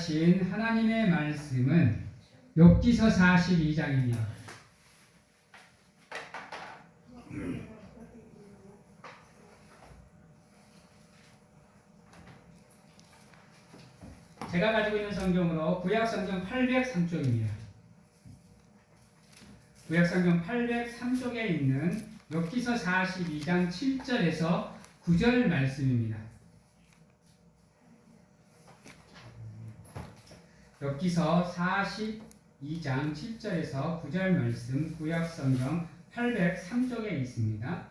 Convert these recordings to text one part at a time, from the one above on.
하신 하나님의 말씀은 욥기서 42장입니다. 제가 가지고 있는 성경으로 구약성경 803쪽입니다. 구약성경 803쪽에 있는 욥기서 42장 7절에서 9절 말씀입니다. 욥기서 42장 7절에서 9절 말씀 구약성경 803쪽에 있습니다.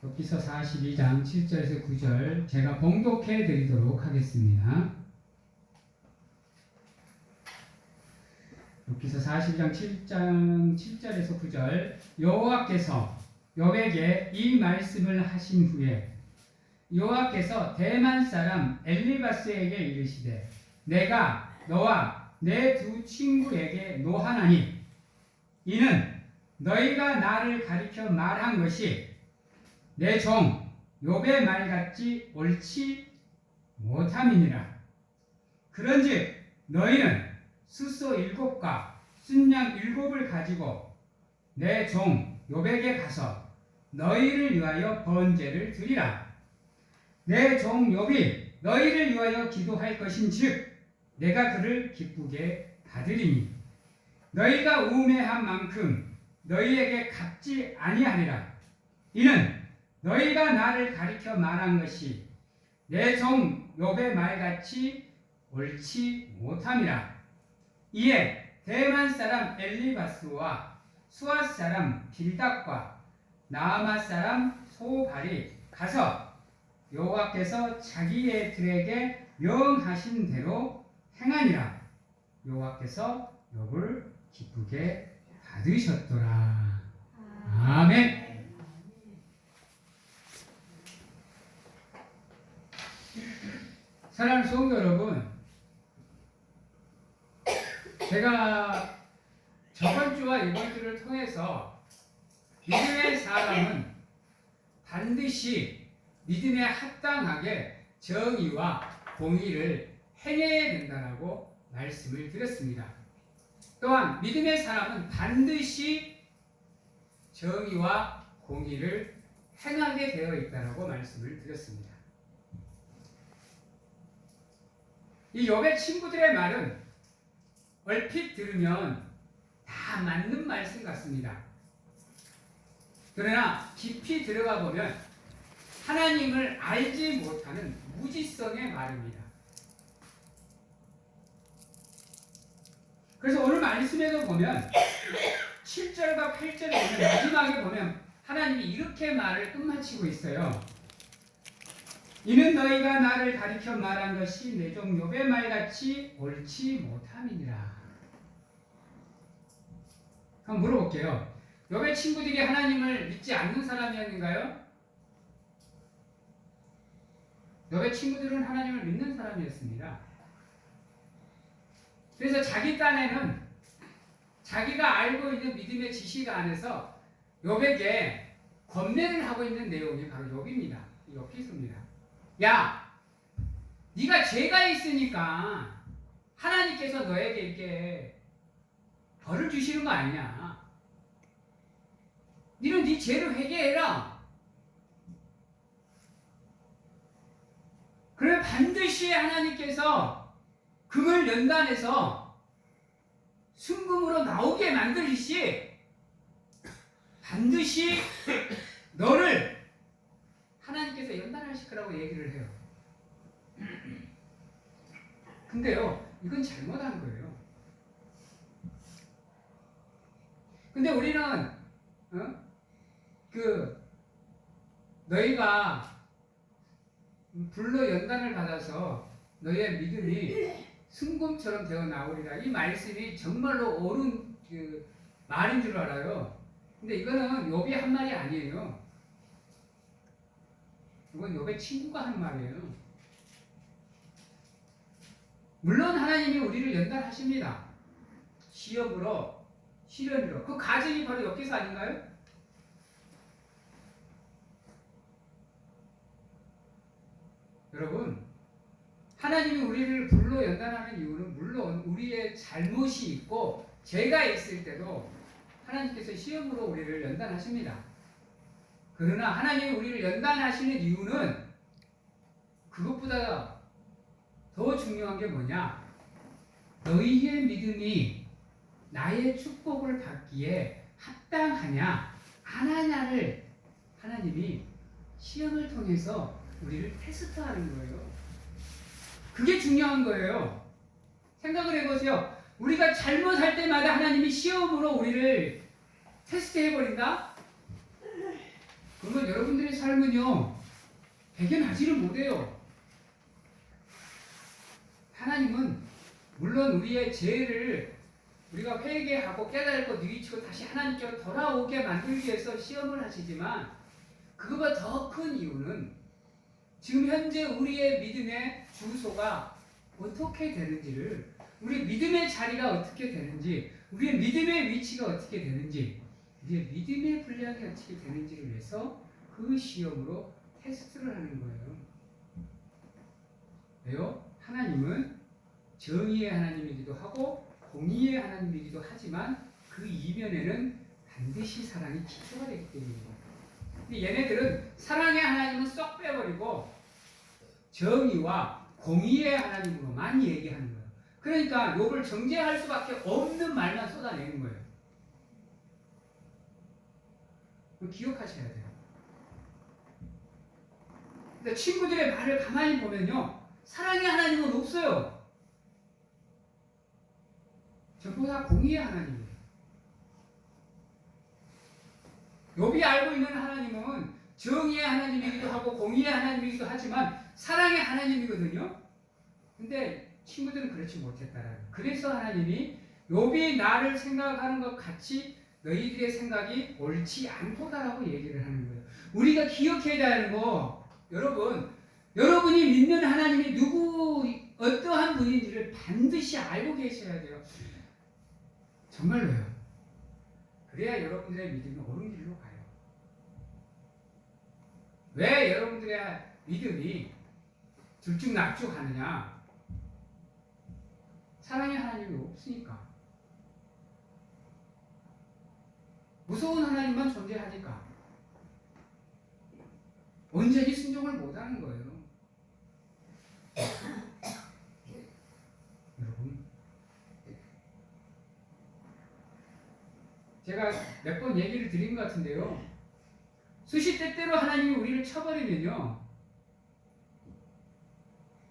욥기서 42장 7절에서 9절 제가 봉독해 드리도록 하겠습니다. 욥기서 42장 7절에서 9절 여호와께서 욥에게 이 말씀을 하신 후에 여호와께서 대만 사람 엘리바스에게 이르시되 내가 너와 내 두 친구에게 노하나니 이는 너희가 나를 가리켜 말한 것이 내 종 욥의 말같이 옳지 못함이니라. 그런즉 너희는 숫소 7과 순양 7을 가지고 내 종 욥에게 가서 너희를 위하여 번제를 드리라. 내 종 욥이 너희를 위하여 기도할 것인즉 내가 그를 기쁘게 받으리니 너희가 우매한 만큼 너희에게 갚지 아니하리라. 이는 너희가 나를 가리켜 말한 것이 내 종 욥의 말같이 옳지 못함이라. 이에 대만 사람 엘리바스와 수앗 사람 빌닷과 나아마 사람 소발이 가서 여호와께서 자기들에게 명하신 대로 행하니라. 여호와께서 욥을 기쁘게 받으셨더라. 아멘. 사랑하는 성도 여러분, 제가 저번 주와 이번 주를 통해서 믿음의 사람은 반드시 믿음에 합당하게 정의와 공의를 행해야 된다고 말씀을 드렸습니다. 또한 믿음의 사람은 반드시 정의와 공의를 행하게 되어 있다고 말씀을 드렸습니다. 이 욥의 친구들의 말은 얼핏 들으면 다 맞는 말씀 같습니다. 그러나 깊이 들어가 보면 하나님을 알지 못하는 무지성의 말입니다. 그래서 오늘 말씀에도 보면 7절과 8절에 보면 마지막에 보면 하나님이 이렇게 말을 끝마치고 있어요. 이는 너희가 나를 가리켜 말한 것이 내 종 욥의 말같이 옳지 못함이니라. 한번 물어볼게요. 욥의 친구들이 하나님을 믿지 않는 사람이었는가요? 욥의 친구들은 하나님을 믿는 사람이었습니다. 그래서 자기 딴에는 자기가 알고 있는 믿음의 지식 안에서 욥에게 권면을 하고 있는 내용이 바로 욥입니다. 욥기서입니다. 야, 네가 죄가 있으니까 하나님께서 너에게 이렇게 벌을 주시는 거 아니냐. 너는 네 죄를 회개해라. 그래 반드시 하나님께서 금을 연단해서 순금으로 나오게 만들듯이 반드시 너를 하나님께서 연단하실 거라고 얘기를 해요. 근데요, 이건 잘못한 거예요. 근데 우리는 너희가 불로 연단을 받아서 너희의 믿음이 순금처럼 되어 나오리라. 이 말씀이 정말로 옳은 말인 줄 알아요. 근데 이거는 욥이 한 말이 아니에요. 이건 욥의 친구가 한 말이에요. 물론 하나님이 우리를 연단하십니다. 시험으로, 시련으로. 그 과정이 바로 욥기서 아닌가요? 여러분, 하나님이 우리를 불러 연단하는 이유는 물론 우리의 잘못이 있고 죄가 있을 때도 하나님께서 시험으로 우리를 연단하십니다. 그러나 하나님이 우리를 연단하시는 이유는 그것보다 더 중요한 게 뭐냐? 너희의 믿음이 나의 축복을 받기에 합당하냐 안 하냐를 하나님이 시험을 통해서 우리를 테스트하는 거예요. 그게 중요한 거예요. 생각을 해보세요. 우리가 잘못할 때마다 하나님이 시험으로 우리를 테스트해버린다? 그러면 여러분들의 삶은요, 배견하지를 못해요. 하나님은 물론 우리의 죄를 우리가 회개하고 깨달고 뉘우치고 다시 하나님께로 돌아오게 만들기 위해서 시험을 하시지만 그거보다 더 큰 이유는 지금 현재 우리의 믿음의 주소가 어떻게 되는지를, 우리 믿음의 자리가 어떻게 되는지, 우리의 믿음의 위치가 어떻게 되는지, 우리의 믿음의 분량이 어떻게 되는지를 위해서 그 시험으로 테스트를 하는 거예요. 왜요? 하나님은 정의의 하나님이기도 하고 공의의 하나님이기도 하지만 그 이면에는 반드시 사랑이 기초가 되기 때문입니다. 얘네들은 사랑의 하나님은 쏙 빼버리고 정의와 공의의 하나님으로만 얘기하는 거예요. 그러니까 욥을 정죄할 수밖에 없는 말만 쏟아내는 거예요. 기억하셔야 돼요. 근데 친구들의 말을 가만히 보면요, 사랑의 하나님은 없어요. 전부 다 공의의 하나님이에요. 욥이 알고 있는 하나님은 정의의 하나님이기도 하고 공의의 하나님이기도 하지만 사랑의 하나님이거든요. 근데 친구들은 그렇지 못했다라는. 그래서 하나님이 욥이 나를 생각하는 것 같이 너희들의 생각이 옳지 않도다라고 얘기를 하는 거예요. 우리가 기억해야 하는 거, 여러분이 믿는 하나님이 어떠한 분인지를 반드시 알고 계셔야 돼요. 정말로요. 그래야 여러분들의 믿음이 옳은 길로 가요. 왜 여러분들의 믿음이 들쭉날쭉하느냐? 사랑의 하나님이 없으니까. 무서운 하나님만 존재하니까. 온전히 순종을 못하는 거예요. 여러분, 제가 몇 번 얘기를 드린 것 같은데요. 수시 때때로 하나님이 우리를 쳐버리면요,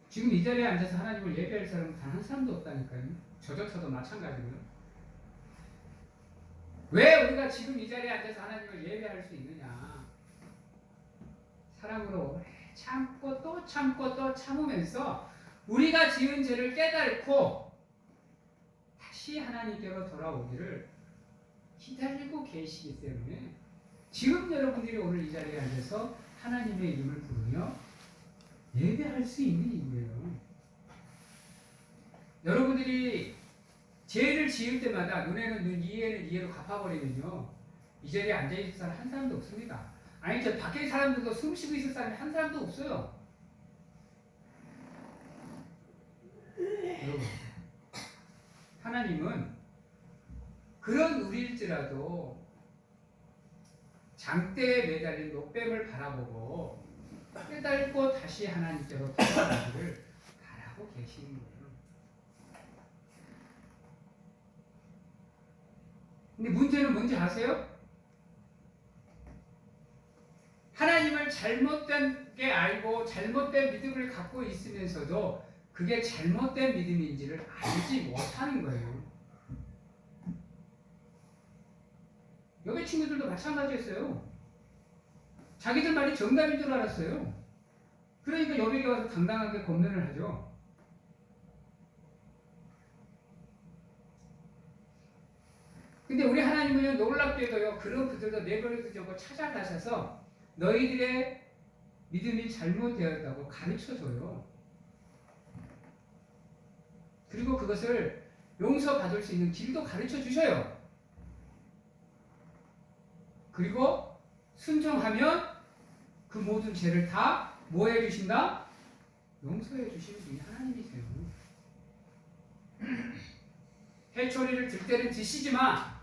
지금 이 자리에 앉아서 하나님을 예배할 사람은 단 한 사람도 없다니까요. 저조차도 마찬가지고요. 왜 우리가 지금 이 자리에 앉아서 하나님을 예배할 수 있느냐? 사랑으로 참고 또 참고 또 참으면서 우리가 지은 죄를 깨닫고 다시 하나님께로 돌아오기를 기다리고 계시기 때문에 지금 여러분들이 오늘 이 자리에 앉아서 하나님의 이름을 부르며 예배할 수 있는 이유예요. 여러분들이 죄를 지을 때마다 눈에는 눈, 이에는 이에로 갚아버리면요, 이 자리에 앉아있을 사람 한 사람도 없습니다. 아니, 저 밖에 사람들도 숨 쉬고 있을 사람이 한 사람도 없어요. 여러분, 하나님은 그런 우리일지라도 장대에 매달린 노뱀을 바라보고 깨닫고 다시 하나님께로 돌아가기를 바라고 계시는 거예요. 근데 문제는 뭔지 아세요? 하나님을 잘못되게 알고 잘못된 믿음을 갖고 있으면서도 그게 잘못된 믿음인지를 알지 못하는 거예요. 여기 친구들도 마찬가지였어요. 자기들 말이 정답인 줄 알았어요. 그러니까 여기에 와서 당당하게 권면을 하죠. 근데 우리 하나님은 놀랍게도요, 그런 그들도 내버려두고 찾아가셔서 너희들의 믿음이 잘못되었다고 가르쳐줘요. 그리고 그것을 용서받을 수 있는 길도 가르쳐 주셔요. 그리고 순종하면 그 모든 죄를 다 뭐 해주신다? 용서해 주시는 분이 하나님이세요. 해초리를 들 때는 드시지만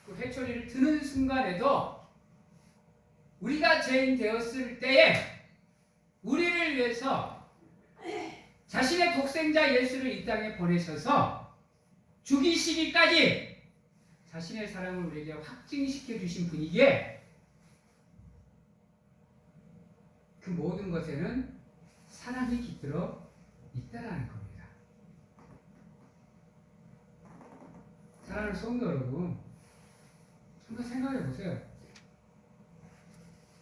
그 해초리를 드는 순간에도 우리가 죄인 되었을 때에 우리를 위해서 자신의 독생자 예수를 이 땅에 보내셔서 죽이시기까지 자신의 사랑을 우리에게 확증시켜 주신 분이기에 그 모든 것에는 사랑이 깃들어 있다라는 겁니다. 사랑하는 성도 여러분, 한번 생각해 보세요.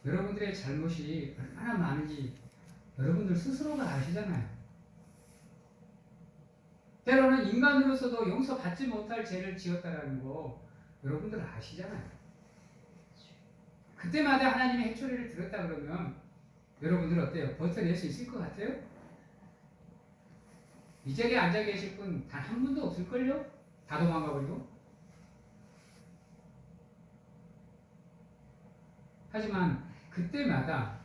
여러분들의 잘못이 얼마나 많은지 여러분들 스스로가 아시잖아요. 때로는 인간으로서도 용서받지 못할 죄를 지었다라는 거 여러분들 아시잖아요. 그때마다 하나님의 해초리를 들었다 그러면 여러분들 어때요? 버텨낼 수 있을 것 같아요? 이 자리에 앉아 계실 분 단 한 분도 없을걸요? 다 도망가 버리고. 하지만 그때마다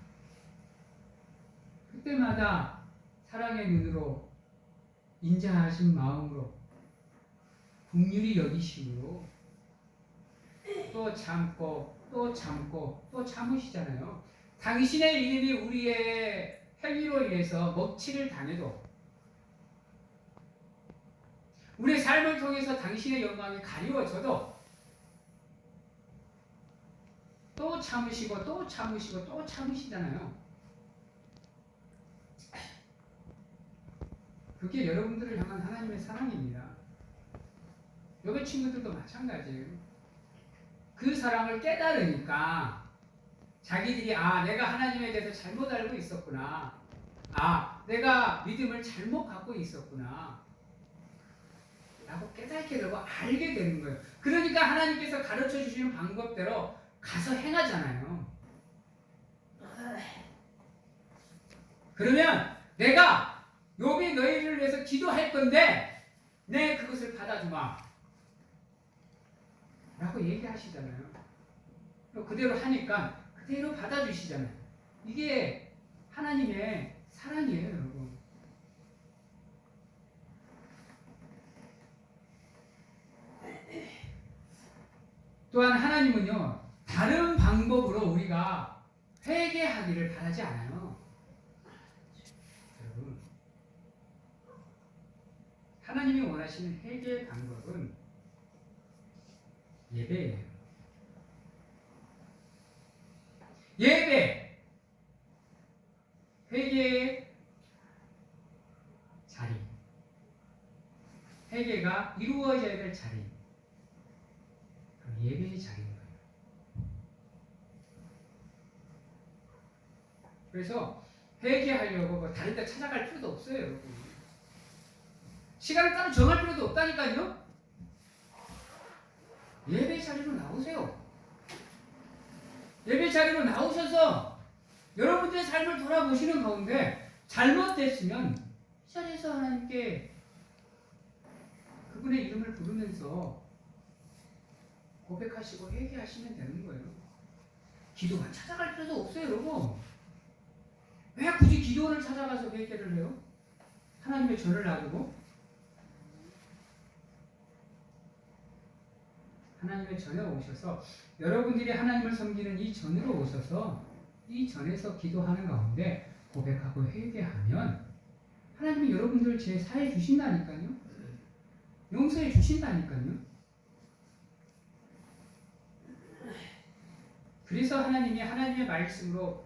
사랑의 눈으로 인자하신 마음으로 긍휼히 여기심으로 또 참고 또 참고 또 참으시잖아요. 당신의 이름이 우리의 행위로 인해서 먹칠을 당해도 우리의 삶을 통해서 당신의 영광이 가리워져도 또 참으시고 또 참으시고 또 참으시잖아요. 그게 여러분들을 향한 하나님의 사랑입니다. 여기 친구들도 마찬가지예요. 그 사랑을 깨달으니까 자기들이 내가 하나님에 대해서 잘못 알고 있었구나. 내가 믿음을 잘못 갖고 있었구나. 라고 깨닫게 되고 알게 되는 거예요. 그러니까 하나님께서 가르쳐 주시는 방법대로 가서 행하잖아요. 그러면 내가 욥이 너희를 위해서 기도할 건데 내 그것을 받아주마 라고 얘기하시잖아요. 그대로 하니까 그대로 받아주시잖아요. 이게 하나님의 사랑이에요, 여러분. 또한 하나님은요, 다른 방법으로 우리가 회개하기를 바라지 않아요. 여러분, 하나님이 원하시는 회개의 방법은 예배예요. 예배, 회개의 자리, 회개가 이루어져야 될 자리, 예배의 자리인 거예요. 그래서 회개하려고 다른 데 찾아갈 필요도 없어요, 여러분. 시간을 따로 정할 필요도 없다니까요. 예배 자리로 나오세요. 예배 자리로 나오셔서 여러분들의 삶을 돌아보시는 가운데 잘못됐으면 이 자리에서 하나님께 그분의 이름을 부르면서 고백하시고 회개하시면 되는 거예요. 기도만 찾아갈 필요도 없어요, 여러분. 왜 굳이 기도원을 찾아가서 회개를 해요? 하나님의 전을 놔두고 하나님의 전에 오셔서 여러분들이 하나님을 섬기는 이 전으로 오셔서 이 전에서 기도하는 가운데 고백하고 회개하면 하나님이 여러분들 죄 사해 주신다니까요. 용서해 주신다니까요. 그래서 하나님이 하나님의 말씀으로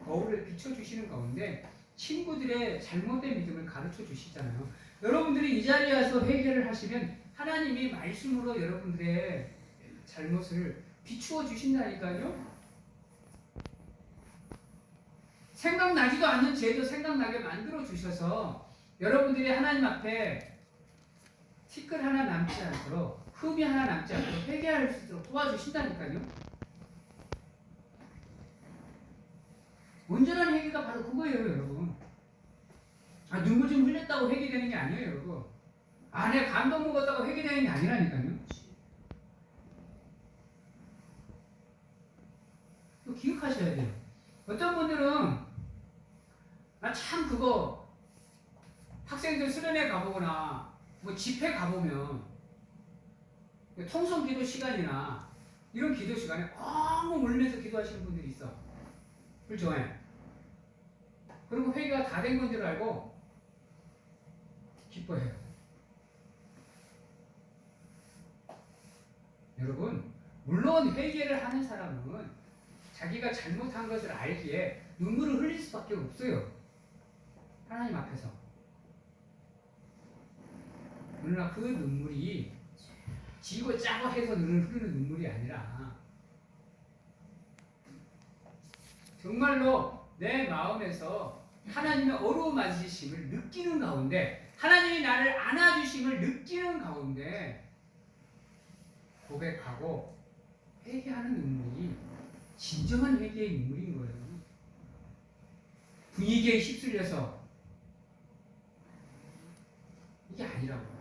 거울을 비춰주시는 가운데 친구들의 잘못된 믿음을 가르쳐 주시잖아요. 여러분들이 이 자리에 와서 회개를 하시면 하나님이 말씀으로 여러분들의 잘못을 비추어 주신다니까요. 생각나지도 않는 죄도 생각나게 만들어 주셔서 여러분들이 하나님 앞에 티끌 하나 남지 않도록 흠이 하나 남지 않도록 회개할 수 있도록 도와주신다니까요. 온전한 회개가 바로 그거예요, 여러분. 눈물 좀 흘렸다고 회개되는 게 아니에요, 여러분. 내가 감동 먹었다고 회개되는 게 아니라니까요. 또 기억하셔야 돼요. 어떤 분들은 참 그거 학생들 수련회 가보거나 뭐 집회 가보면 통성 기도 시간이나 이런 기도 시간에 엉엉 울면서 기도하시는 분들이 있어. 그렇죠? 그리고 회개가 다 된 건 줄 알고 기뻐해요. 여러분, 물론 회개를 하는 사람은 자기가 잘못한 것을 알기에 눈물을 흘릴 수밖에 없어요. 하나님 앞에서. 그러나 그 눈물이 지고 짜고 해서 흐르는 눈물이 아니라 정말로 내 마음에서 하나님의 어루만지심을 느끼는 가운데, 하나님이 나를 안아주심을 느끼는 가운데 고백하고 회개하는 눈물이 진정한 회개의 눈물인 거예요. 분위기에 휩쓸려서 이게 아니라고요.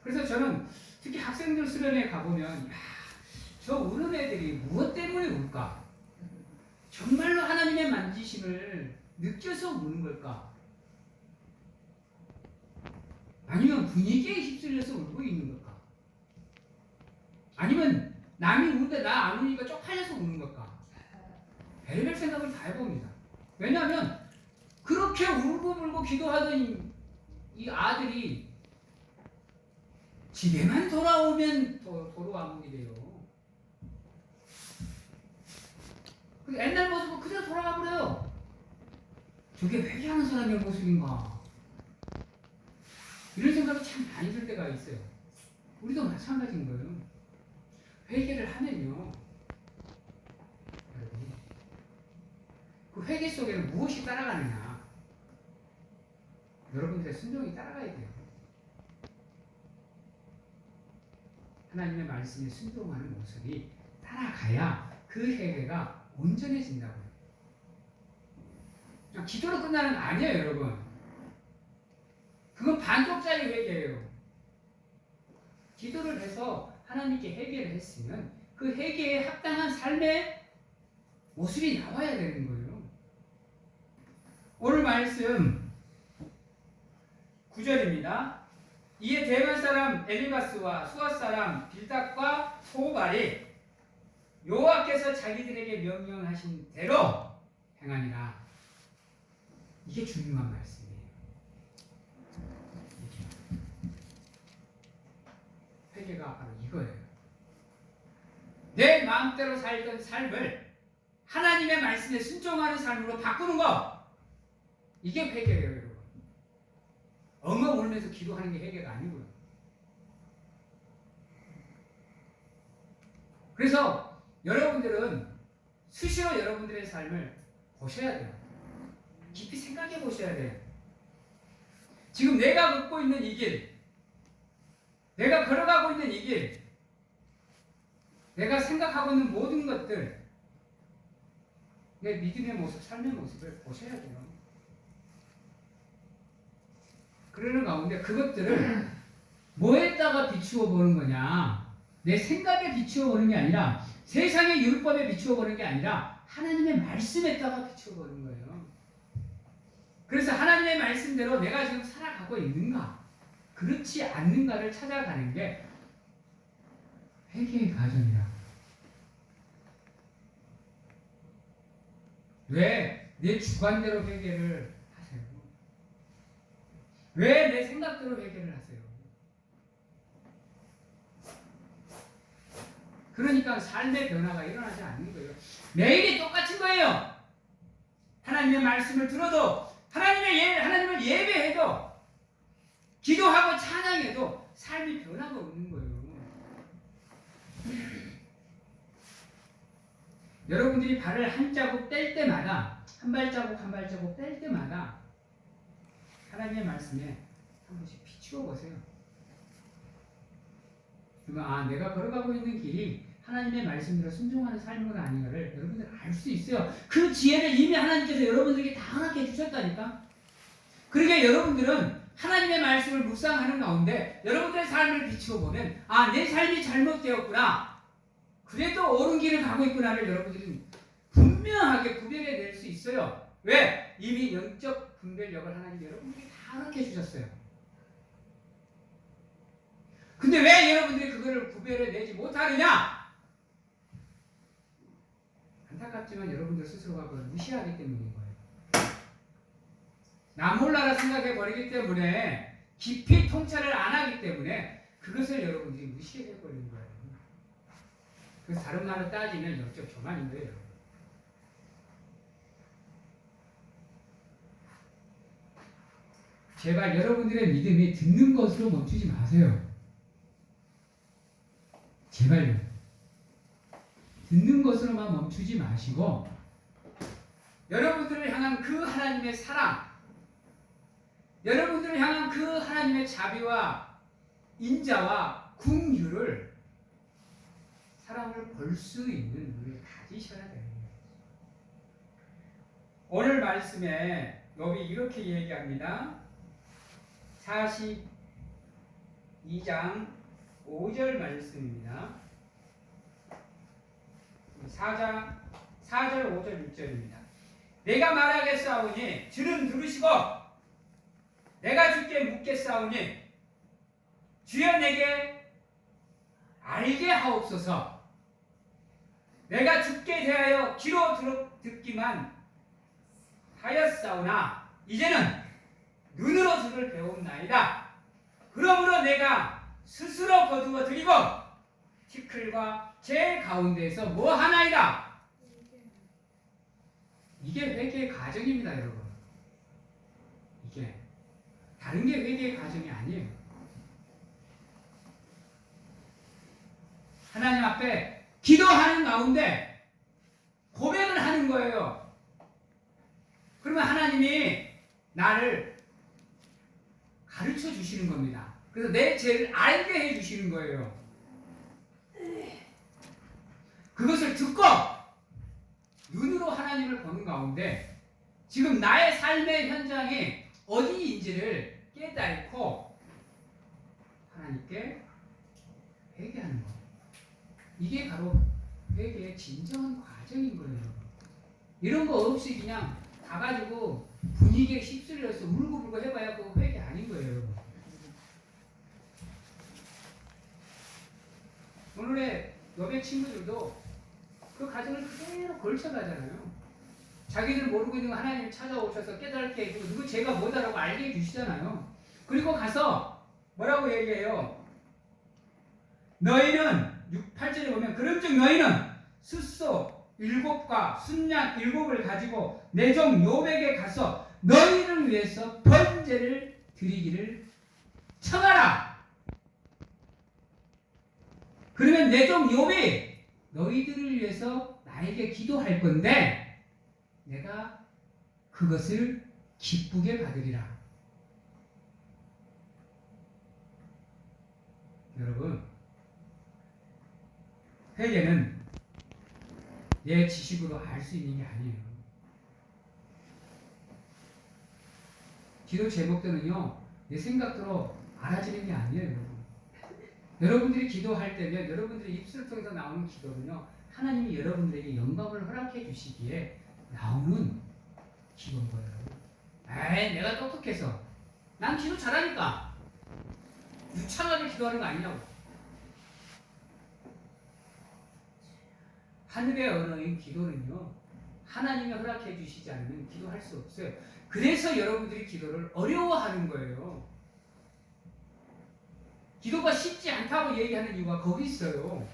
그래서 저는 특히 학생들 수련회 가보면 저 우는 애들이 무엇 때문에 울까? 정말로 하나님의 만지심을 느껴서 우는 걸까? 아니면 분위기에 휩쓸려서 울고 있는 걸까? 아니면 남이 우는데 나 안 우니까 쪽팔려서 우는 걸까? 별별 생각을 다 해봅니다. 왜냐하면 그렇게 울고 불고 기도하던 이 아들이 집에만 돌아오면 도로 왕국이 돼요. 옛날 모습은 그대로 돌아가 버려요. 저게 회개하는 사람의 모습인가? 이런 생각이 참 많이 들 때가 있어요. 우리도 마찬가지인 거예요. 회개를 하면요, 여러분, 그 회개 속에는 무엇이 따라가느냐? 여러분들의 순종이 따라가야 돼요. 하나님의 말씀에 순종하는 모습이 따라가야 그 회개가 온전해진다고요. 그냥 기도로 끝나는 거 아니에요, 여러분. 그건 반쪽짜리 회개예요. 기도를 해서 하나님께 회개를 했으면 그 회개에 합당한 삶의 모습이 나와야 되는 거예요. 오늘 말씀 9절입니다. 이에 대만 사람 엘리바스와 수아 사람 빌닷과 소발이 여호와께서 자기들에게 명령하신 대로 행하니라. 이게 중요한 말씀이에요. 회개가 바로 이거예요. 내 마음대로 살던 삶을 하나님의 말씀에 순종하는 삶으로 바꾸는 거, 이게 회개예요, 여러분. 엉엉 울면서 기도하는 게 회개가 아니고요. 그래서 여러분들은 수시로 여러분들의 삶을 보셔야 돼요. 깊이 생각해 보셔야 돼요. 지금 내가 걷고 있는 이 길, 내가 걸어가고 있는 이 길, 내가 생각하고 있는 모든 것들, 내 믿음의 모습, 삶의 모습을 보셔야 돼요. 그러는 가운데 그것들을 뭐에다가 비추어 보는 거냐? 내 생각에 비추어 보는 게 아니라, 세상의 율법에 비추어 보는 게 아니라 하나님의 말씀에다가 비추어 보는 거예요. 그래서 하나님의 말씀대로 내가 지금 살아가고 있는가, 그렇지 않는가를 찾아가는 게 회개의 과정이라. 왜 내 주관대로 회개를 하세요? 왜 내 생각대로 회개를 하세요? 그러니까 삶의 변화가 일어나지 않는 거예요. 매일이 똑같은 거예요. 하나님의 말씀을 들어도, 하나님을 예배해도, 기도하고 찬양해도 삶이 변화가 없는 거예요. 여러분들이 발을 한 자국 뗄 때마다, 한 발자국 한 발자국 뗄 때마다 하나님의 말씀에 한 번씩 비추어 보세요. 그러면 내가 걸어가고 있는 길이 하나님의 말씀대로 순종하는 삶은 아닌가를 여러분들 알 수 있어요. 그 지혜를 이미 하나님께서 여러분들에게 다 허락해 주셨다니까. 그러게 여러분들은 하나님의 말씀을 묵상하는 가운데 여러분들의 삶을 비추어 보면, 내 삶이 잘못되었구나, 그래도 옳은 길을 가고 있구나를 여러분들이 분명하게 구별해낼 수 있어요. 왜? 이미 영적 분별력을 하나님 여러분들이 다 그렇게 해주셨어요. 근데 왜 여러분들이 그거를 구별해내지 못하느냐? 안타깝지만 여러분들 스스로가 그걸 무시하기 때문인 거예요. 나 몰라라 생각해버리기 때문에 깊이 통찰을 안 하기 때문에 그것을 여러분들이 무시해버리는 거예요. 그래서 다른 말로 따지면 영적 교만인 거예요. 제발 여러분들의 믿음이 듣는 것으로 멈추지 마세요. 제발요. 듣는 것으로만 멈추지 마시고 여러분들을 향한 그 하나님의 사랑, 여러분들을 향한 그 하나님의 자비와 인자와 긍휼을 사랑을 볼 수 있는 눈을 가지셔야 됩니다. 오늘 말씀에 욥이 이렇게 얘기합니다. 42장 5절 말씀입니다. 4절 5절 6절입니다. 내가 말하겠사오니 주는 들으시고 내가 주께 묻겠사오니 주여 내게 알게 하옵소서. 내가 주께 대하여 귀로 듣기만 하였사오나 이제는 눈으로 주를 배웠나이다. 그러므로 내가 스스로 거두어 드리고 티끌과 제 가운데에서 뭐 하나이다. 이게 회개의 과정입니다, 여러분. 이게 다른 게 회개의 과정이 아니에요. 하나님 앞에 기도하는 가운데 고백을 하는 거예요. 그러면 하나님이 나를 가르쳐 주시는 겁니다. 그래서 내 죄를 알게 해 주시는 거예요. 그것을 듣고 눈으로 하나님을 보는 가운데 지금 나의 삶의 현장이 어디인지를 깨닫고 하나님께 회개하는 것. 이게 바로 회개의 진정한 과정인 거예요. 이런 거 없이 그냥 가가지고 분위기에 휩쓸려서 울고불고 해봐야 그거 회개 아닌 거예요, 여러분. 오늘의 욥의 친구들도 그 과정을 그대로 걸쳐가잖아요. 자기들 모르고 있는 거 하나님 찾아오셔서 깨닫게 해주고 누구 제가 뭐다라고 알게 해주시잖아요. 그리고 가서 뭐라고 얘기해요? 너희는 8절에 보면 그런즉 너희는 숫소 7과 순양 7을 가지고 내 종 욥에게 가서 너희를 위해서 번제를 드리기를 청하라. 그러면 내 종 욥이 너희들을 위해서 나에게 기도할 건데 내가 그것을 기쁘게 받으리라. 여러분, 회개는 내 지식으로 알 수 있는 게 아니에요. 기도 제목들은요, 내 생각대로 알아지는 게 아니에요. 여러분들이 기도할 때면 여러분들의 입술을 통해서 나오는 기도는요, 하나님이 여러분들에게 영광을 허락해 주시기에 나오는 기도인 거예요. 에이, 내가 똑똑해서 난 기도 잘하니까 유창하게 기도하는 거 아니냐고. 하늘의 언어인 기도는요, 하나님이 허락해 주시지 않으면 기도할 수 없어요. 그래서 여러분들이 기도를 어려워하는 거예요. 기도가 쉽지 않다고 얘기하는 이유가 거기 있어요.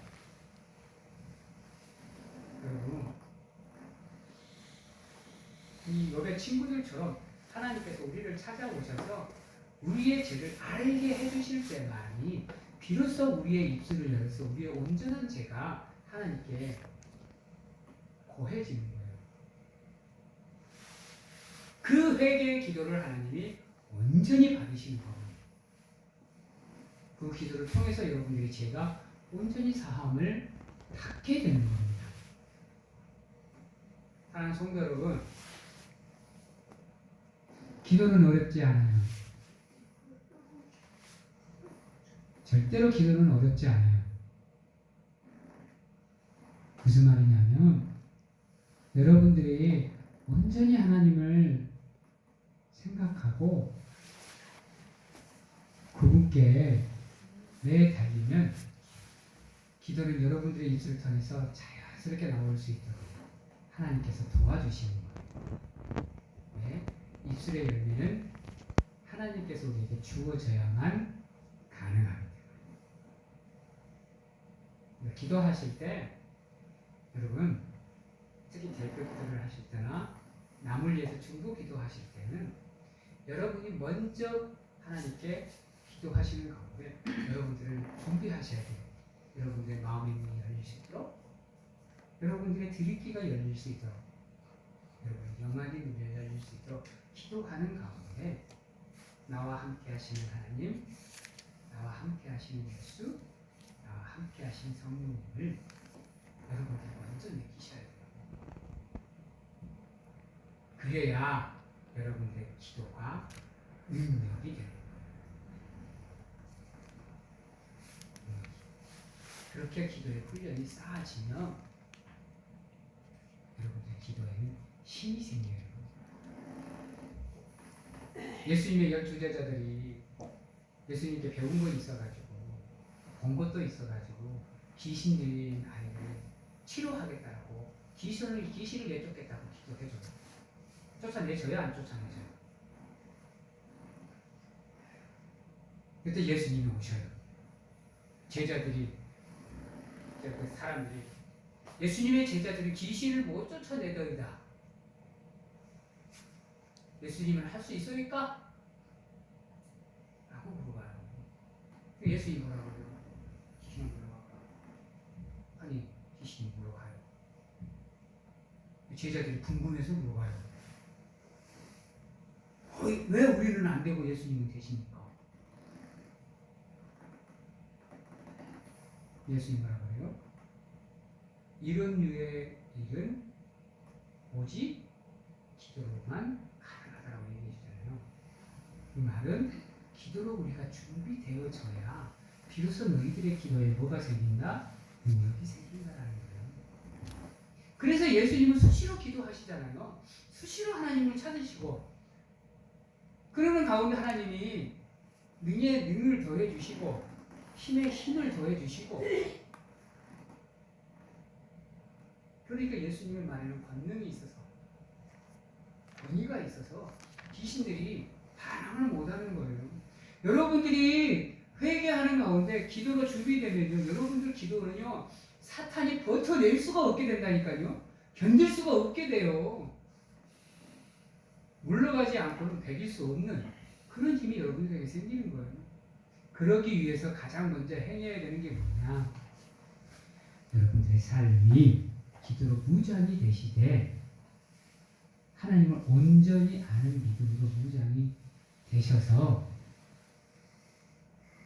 여러분, 이 욥의 친구들처럼 하나님께서 우리를 찾아오셔서 우리의 죄를 알게 해주실 때만이 비로소 우리의 입술을 열어서 우리의 온전한 죄가 하나님께 고해지는 거예요. 그 회개의 기도를 하나님이 온전히 받으시는 겁니다. 그 기도를 통해서 여러분들의 죄가 온전히 사함을 받게 되는 겁니다. 사랑하는 성도 여러분, 기도는 어렵지 않아요. 절대로 기도는 어렵지 않아요. 무슨 말이냐면 여러분들이 온전히 하나님을 생각하고 그분께 내 달리면 기도는 여러분들의 입술을 통해서 자연스럽게 나올 수 있도록 하나님께서 도와주시는 거예요. 네? 입술의 열매는 하나님께서 우리에게 주어져야만 가능합니다. 기도하실 때 여러분 특히 대표 기도를 하실 때나 남을 위해서 중보 기도하실 때는 여러분이 먼저 하나님께 기도하시는 가운데 여러분들을 준비하셔야 돼요. 여러분들의 마음의 문이 열릴 수 있도록, 여러분들의 들이기가 열릴 수 있도록, 여러분의 영안의 문이 열릴 수 있도록 기도하는 가운데 나와 함께 하시는 하나님, 나와 함께 하시는 예수, 나와 함께 하신 성령님을 여러분들이 먼저 느끼셔야 돼요. 그래야 여러분들의 기도가 능력이 되는 거예요. 그렇게 기도의 훈련이 쌓아지면 여러분들의 기도에는 힘이 생겨요. 예수님의 12제자들이 예수님께 배운 건 있어가지고 본 것도 있어가지고 귀신 들린 아이를 치료하겠다고 귀신을 내쫓겠다고 기도해줘요. 쫓아내줘요? 안 쫓아내줘요? 그때 예수님이 오셔요. 제자들이, 그 사람들이, 예수님의 제자들이 귀신을 못 쫓아내더이다. 예수님은 할 수 있습니까? 라고 물어봐요. 예수님이 뭐라고 해요? 귀신이 물어봐요. 아니, 귀신이 물어봐요. 제자들이 궁금해서 물어봐요. 왜 우리는 안 되고 예수님은 되십니까? 예수님 뭐라고 해요? 이런 류의 일은 오직 기도로만 가능하다고 얘기해 주잖아요. 이 말은 기도로 우리가 준비되어져야 비로소 너희들의 기도에 뭐가 생긴다? 능력이 생긴다라는 거예요. 그래서 예수님은 수시로 기도하시잖아요. 수시로 하나님을 찾으시고, 그러는 가운데 하나님이 능의 능을 더해 주시고 힘에 힘을 더해 주시고, 그러니까 예수님의 말에는 권능이 있어서, 권위가 있어서 귀신들이 반항을 못하는 거예요. 여러분들이 회개하는 가운데 기도가 준비되면요, 여러분들 기도는요 사탄이 버텨낼 수가 없게 된다니까요. 견딜 수가 없게 돼요. 물러가지 않고는 배길 수 없는 그런 힘이 여러분들에게 생기는 거예요. 그러기 위해서 가장 먼저 행해야 되는 게 뭐냐? 여러분들의 삶이 기도로 무장이 되시되 하나님을 온전히 아는 믿음으로 무장이 되셔서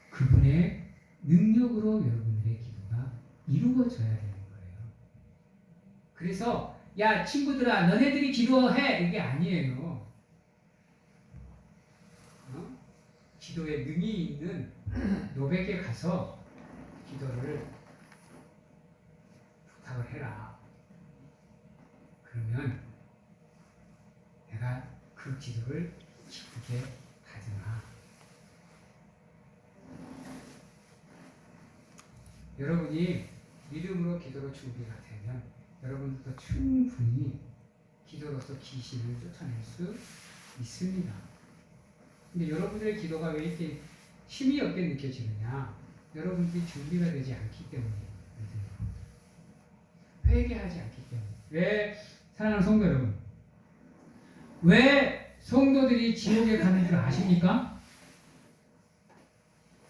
그분의 능력으로 여러분들의 기도가 이루어져야 되는 거예요. 그래서 야 친구들아 너네들이 기도해 이게 아니에요. 기도에 능이 있는 노백에 가서 기도를 부탁을 해라. 그러면 내가 그 기도를 기쁘게 받으마. 여러분이 믿음으로 기도로 준비가 되면 여러분들도 충분히 기도로서 귀신을 쫓아낼 수 있습니다. 근데 여러분들의 기도가 왜 이렇게 힘이 없게 느껴지느냐? 여러분들이 준비가 되지 않기 때문이에요. 회개하지 않기 때문에. 왜, 사랑하는 성도 여러분, 왜 성도들이 지옥에 가는 줄 아십니까?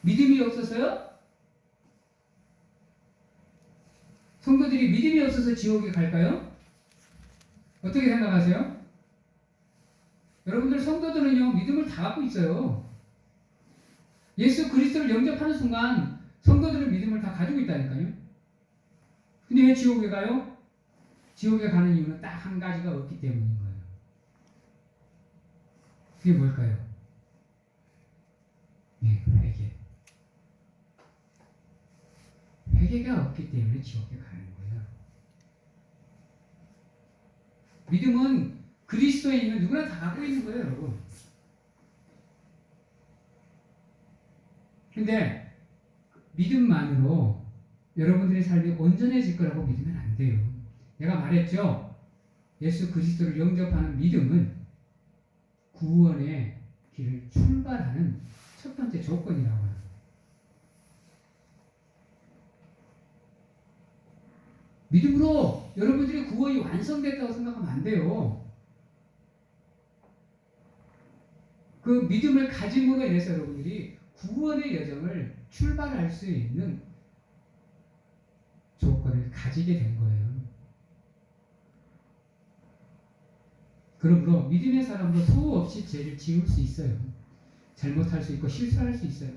믿음이 없어서요? 성도들이 믿음이 없어서 지옥에 갈까요? 어떻게 생각하세요? 여러분들 성도들은요 믿음을 다 갖고 있어요. 예수 그리스도를 영접하는 순간 성도들은 믿음을 다 가지고 있다니까요. 근데 왜 지옥에 가요? 지옥에 가는 이유는 딱 한 가지가 없기 때문인 거예요. 그게 뭘까요? 네, 회개. 회개가 없기 때문에 지옥에 가는 거예요. 믿음은 그리스도에 있는 누구나 다 갖고 있는 거예요, 여러분. 근데 믿음만으로 여러분들의 삶이 온전해질 거라고 믿으면 안 돼요. 내가 말했죠. 예수 그리스도를 영접하는 믿음은 구원의 길을 출발하는 첫 번째 조건이라고 합니다. 믿음으로 여러분들의 구원이 완성됐다고 생각하면 안 돼요. 그 믿음을 가짐으로 인해서 여러분들이 구원의 여정을 출발할 수 있는 조건을 가지게 된 거예요. 그러므로 믿음의 사람도 소우 없이 죄를 지을 수 있어요. 잘못할 수 있고 실수할 수 있어요.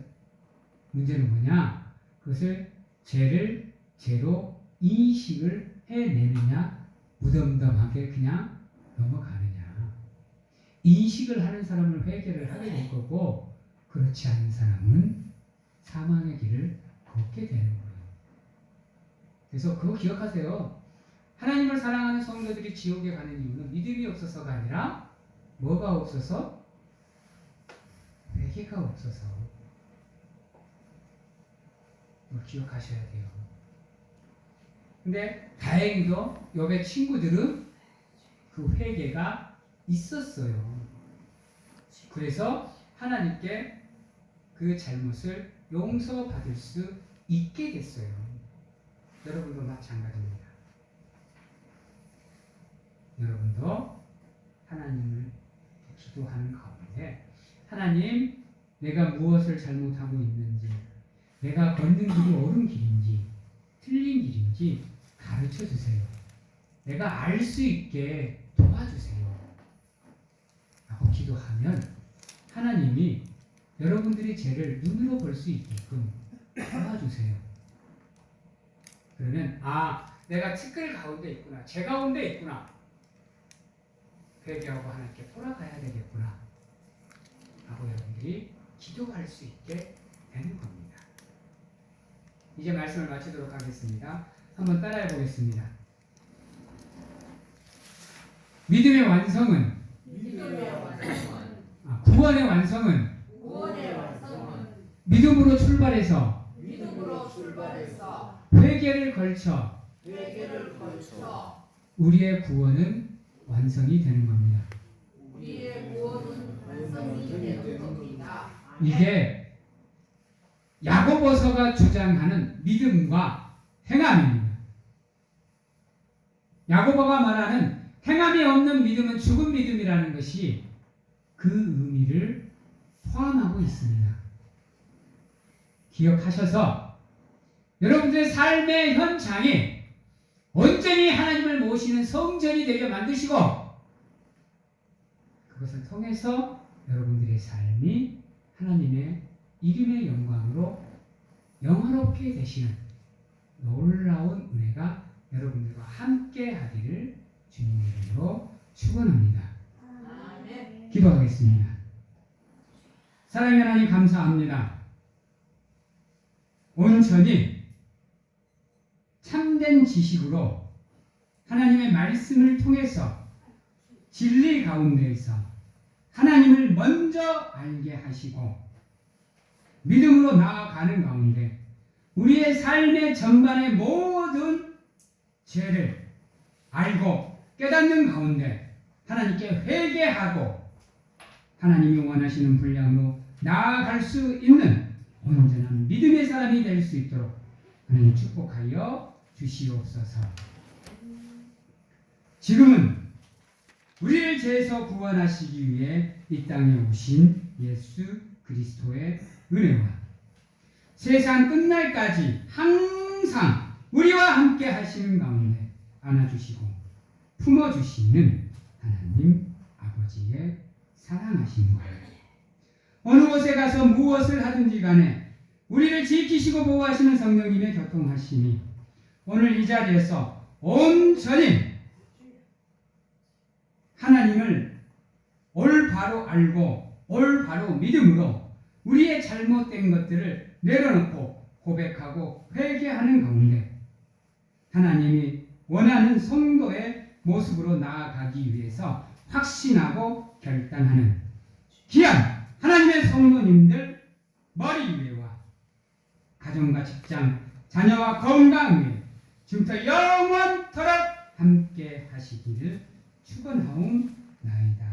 문제는 뭐냐? 그것을 죄를 죄로 인식을 해내느냐, 무덤덤하게 그냥 넘어가느냐. 인식을 하는 사람은 회개를 하게 될 거고, 그렇지 않은 사람은 사망의 길을 걷게 되는 거예요. 그래서 그거 기억하세요. 하나님을 사랑하는 성도들이 지옥에 가는 이유는 믿음이 없어서가 아니라 뭐가 없어서? 회개가 없어서. 이걸 기억하셔야 돼요. 근데 다행히도 욥의 친구들은 그 회개가 있었어요. 그래서 하나님께 그 잘못을 용서받을 수 있게 됐어요. 여러분도 마찬가지입니다. 여러분도 하나님을 기도하는 가운데 하나님, 내가 무엇을 잘못하고 있는지, 내가 걷는 길이 옳은 길인지 틀린 길인지 가르쳐 주세요. 내가 알 수 있게 도와주세요. 라고 기도하면 하나님이 여러분들의 죄를 눈으로 볼 수 있게끔 도와주세요. 그러면 내가 티끌 가운데 있구나, 죄 가운데 있구나, 회개하고 하나님께 돌아가야 되겠구나 하고 여러분들이 기도할 수 있게 되는 겁니다. 이제 말씀을 마치도록 하겠습니다. 한번 따라해 보겠습니다. 믿음의 완성은 구원의 완성은 믿음으로 출발해서 회개를 걸쳐 우리의 구원은 완성이 되는 겁니다. 이게 야고보서가 주장하는 믿음과 행함입니다. 야고보가 말하는 행함이 없는 믿음은 죽은 믿음이라는 것이 그 의미를 포함하고 있습니다. 기억하셔서 여러분들의 삶의 현장이 온전히 하나님을 모시는 성전이 되게 만드시고, 그것을 통해서 여러분들의 삶이 하나님의 이름의 영광으로 영화롭게 되시는 놀라운 은혜가 여러분들과 함께 하기를 주님의 이름으로 축원합니다. 기도하겠습니다. 사랑의 하나님, 감사합니다. 온전히 참된 지식으로 하나님의 말씀을 통해서 진리 가운데에서 하나님을 먼저 알게 하시고 믿음으로 나아가는 가운데 우리의 삶의 전반의 모든 죄를 알고 깨닫는 가운데 하나님께 회개하고 하나님이 원하시는 분량으로 나아갈 수 있는 온전한 믿음의 사람이 될 수 있도록 하나님 축복하여 주시옵소서. 지금은 우리를 죄에서 구원하시기 위해 이 땅에 오신 예수 그리스도의 은혜와 세상 끝날까지 항상 우리와 함께 하시는 가운데 안아주시고 품어주시는 하나님 아버지의 사랑하심과 어느 곳에 가서 무엇을 하든지 간에 우리를 지키시고 보호하시는 성령님의 교통하심이 오늘 이 자리에서 온전히 하나님을 올바로 알고 올바로 믿음으로 우리의 잘못된 것들을 내려놓고 고백하고 회개하는 가운데 하나님이 원하는 성도의 모습으로 나아가기 위해서 확신하고 결단하는 귀한 하나님의 성도님들 머리 위에와 가정과 직장, 자녀와 건강 위에 지금부터 영원토록 함께 하시기를 축원하옵나이다.